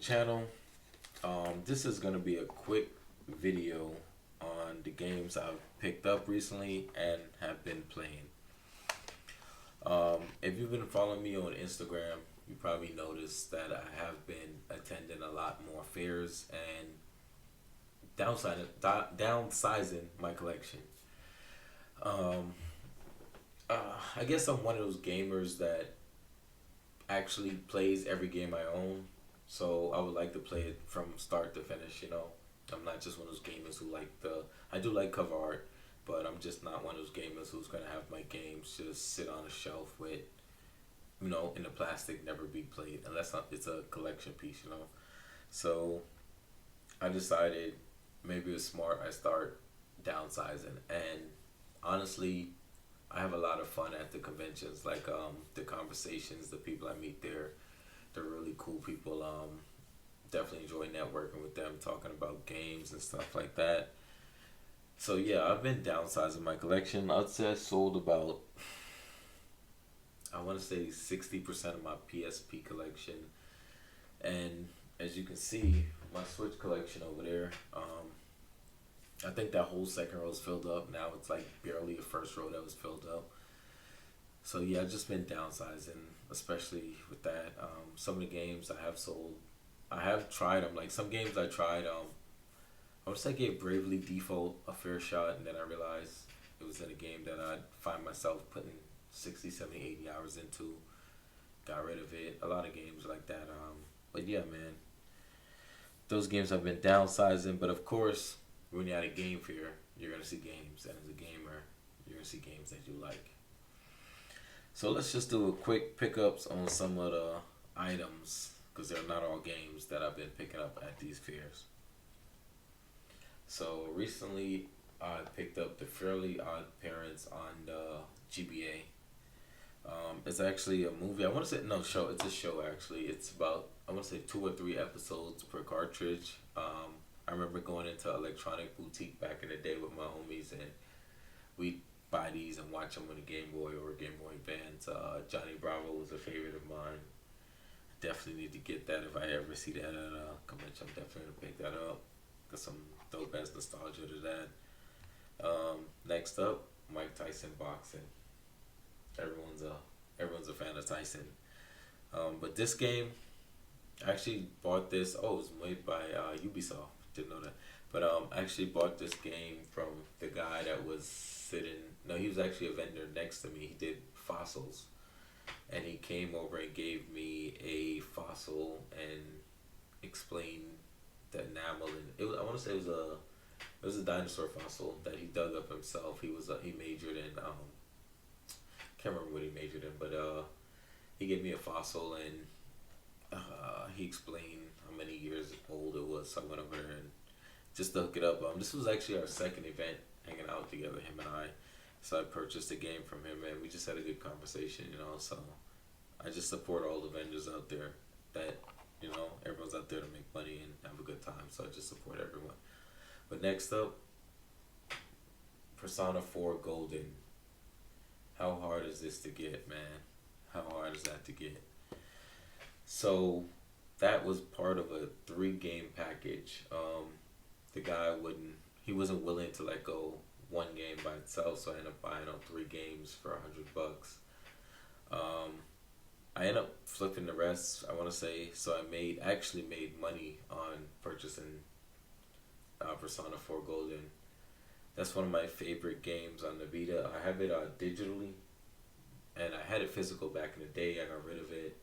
channel. This is going to be a quick video on the games I've picked up recently and have been playing. If you've been following me on Instagram, you probably noticed that I have been attending a lot more fairs and downsizing my collection. Um, I guess I'm one of those gamers that actually plays every game I own. So I would like to play it from start to finish. I'm not just one of those gamers who like the. I do like cover art, but I'm just not one of those gamers who's gonna have my games just sit on a shelf with, in the plastic, never be played unless it's a collection piece. So I decided maybe it was smart. I start downsizing, and honestly, I have a lot of fun at the conventions. Like the conversations, the people I meet there, they're really cool people. Definitely enjoy networking with them, talking about games and stuff like that. So yeah, I've been downsizing my collection. I'd say I sold about, I want to say 60% of my PSP collection, and as you can see, my Switch collection over there. I think that whole second row is filled up. Now it's like barely the first row that was filled up. So yeah, I've just been downsizing, especially with that. Some of the games I have sold, I have tried them. Like some games I tried, I would say I gave Bravely Default a fair shot, and then I realized it was in a game that I'd find myself putting 60, 70, 80 hours into. Got rid of it. A lot of games like that. But yeah, man, those games I've been downsizing. But of course, when you're at a game fair, you're gonna see games, and as a gamer, you're gonna see games that you like. So let's just do a quick pickups on some of the items because they're not all games that I've been picking up at these fairs. So recently, I picked up the Fairly Odd Parents on the GBA. It's actually a movie. I want to say no show. It's a show actually. It's about I want to say 2 or 3 episodes per cartridge. I remember going into Electronic Boutique back in the day with my homies, and we buy these and watch them on the Game Boy or Game Boy Advance. Johnny Bravo was a favorite of mine. Definitely need to get that if I ever see that at a convention. I'm definitely gonna pick that up. Got some dope ass nostalgia to that. Next up, Mike Tyson boxing. Everyone's a everyone's a fan of Tyson. But this game, I actually bought this. Oh, it was made by Ubisoft. Didn't know that. But I actually bought this game from the guy that was sitting. No, he was actually a vendor next to me. He did fossils, and he came over and gave me a fossil and explained the enamel. And I want to say it was a dinosaur fossil that he dug up himself. He majored in can't remember what he majored in, but he gave me a fossil and he explained how many years old it was. So I went over there and just to hook it up. This was actually our second event hanging out together, him and I. So I purchased a game from him and we just had a good conversation. So I just support all the vendors out there that, everyone's out there to make money and have a good time. So I just support everyone. But next up, Persona 4 Golden. How hard is this to get, man? How hard is that to get? So that was part of a 3 game package. The guy he wasn't willing to let go one game by itself, so I ended up buying up 3 games for $100. Um, I ended up flipping the rest. I want to say so. Actually made money on purchasing Persona 4 Golden. That's one of my favorite games on the Vita. I have it digitally, and I had it physical back in the day. I got rid of it.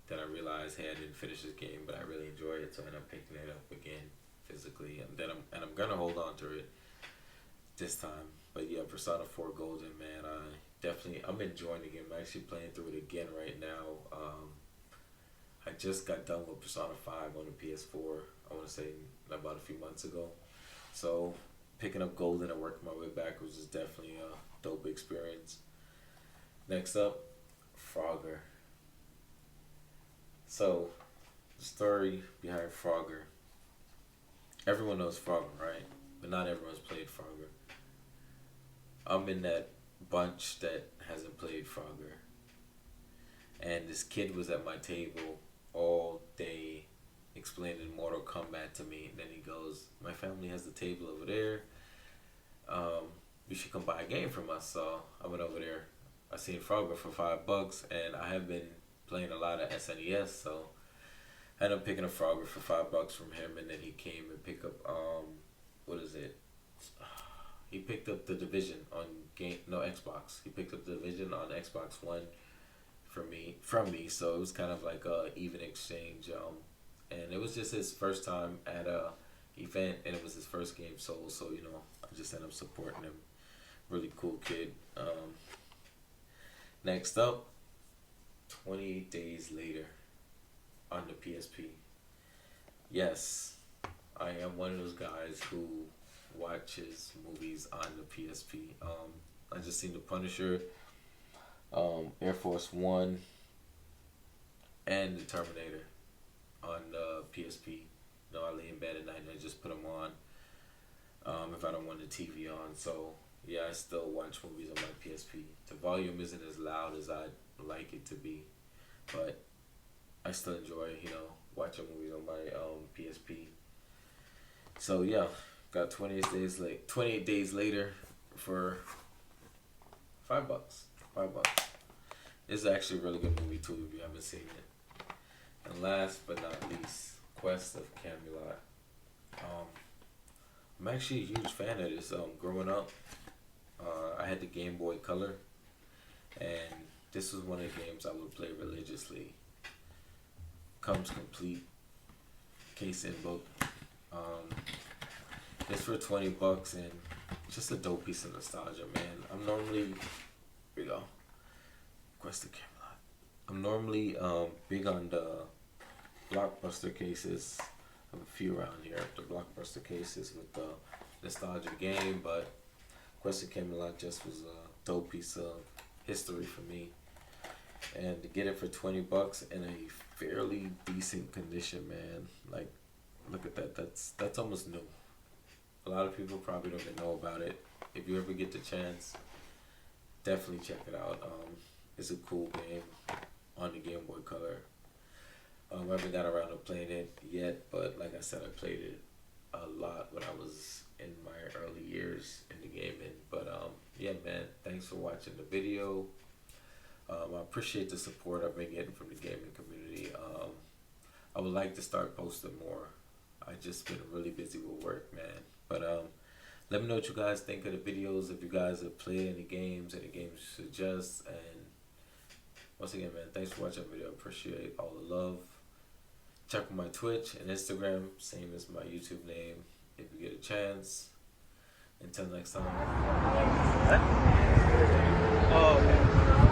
Then I realized, hey, I didn't finish this game, but I really enjoy it, so I ended up picking it up again physically, and I'm gonna hold on to it this time. But yeah, Persona 4 Golden, man, I'm enjoying the game. I'm actually playing through it again right now. I just got done with Persona 5 on the PS4. I want to say about a few months ago. So picking up Golden and working my way backwards is definitely a dope experience. Next up, Frogger. So the story behind Frogger. Everyone knows Frogger, right? But not everyone's played Frogger. I'm in that bunch that hasn't played Frogger. And this kid was at my table all day explaining Mortal Kombat to me, and then he goes, "My family has the table over there. Um, you should come buy a game from us." So I went over there. I seen Frogger for $5, and I have been playing a lot of SNES, so I ended up picking a Frogger for $5 from him, and then he came and picked up what is it? He picked up the Division on Xbox. He picked up the Division on Xbox One from me, so it was kind of like a even exchange. And it was just his first time at a event, and it was his first game sold, so I just ended up supporting him. Really cool kid. Next up, 28 Days Later on the PSP. Yes, I am one of those guys who watches movies on the PSP. I just seen The Punisher, Air Force One, and The Terminator on the PSP. I lay in bed at night and I just put them on if I don't want the TV on. So yeah, I still watch movies on my PSP. The volume isn't as loud as I'd like it to be, but I still enjoy watching movies on my PSP. So yeah, got 28 days later for $5. $5. It's actually a really good movie too if you haven't seen it. And last but not least, Quest of Camelot. I'm actually a huge fan of this. Growing up, I had the Game Boy Color, and this was one of the games I would play religiously. Comes complete, case in book. It's for $20 and just a dope piece of nostalgia, man. I'm normally, here we go, Quest of Camelot. I'm normally big on the Blockbuster cases. I have a few around here, the Blockbuster cases with the nostalgia game, but Quest of Camelot just was a dope piece of history for me. And to get it for $20 in a fairly decent condition, man. Like, look at that. That's almost new. A lot of people probably don't even know about it. If you ever get the chance, definitely check it out. It's a cool game on the Game Boy Color. I haven't got around to playing it yet, but like I said, I played it a lot when I was in my early years in the gaming. But yeah, man, thanks for watching the video. I appreciate the support I've been getting from the gaming community. I would like to start posting more. I just been really busy with work, man. But let me know what you guys think of the videos. If you guys have played any games you suggest. And once again, man, thanks for watching the video. I appreciate all the love. Check out my Twitch and Instagram, same as my YouTube name, if you get a chance. Until next time. Oh, okay.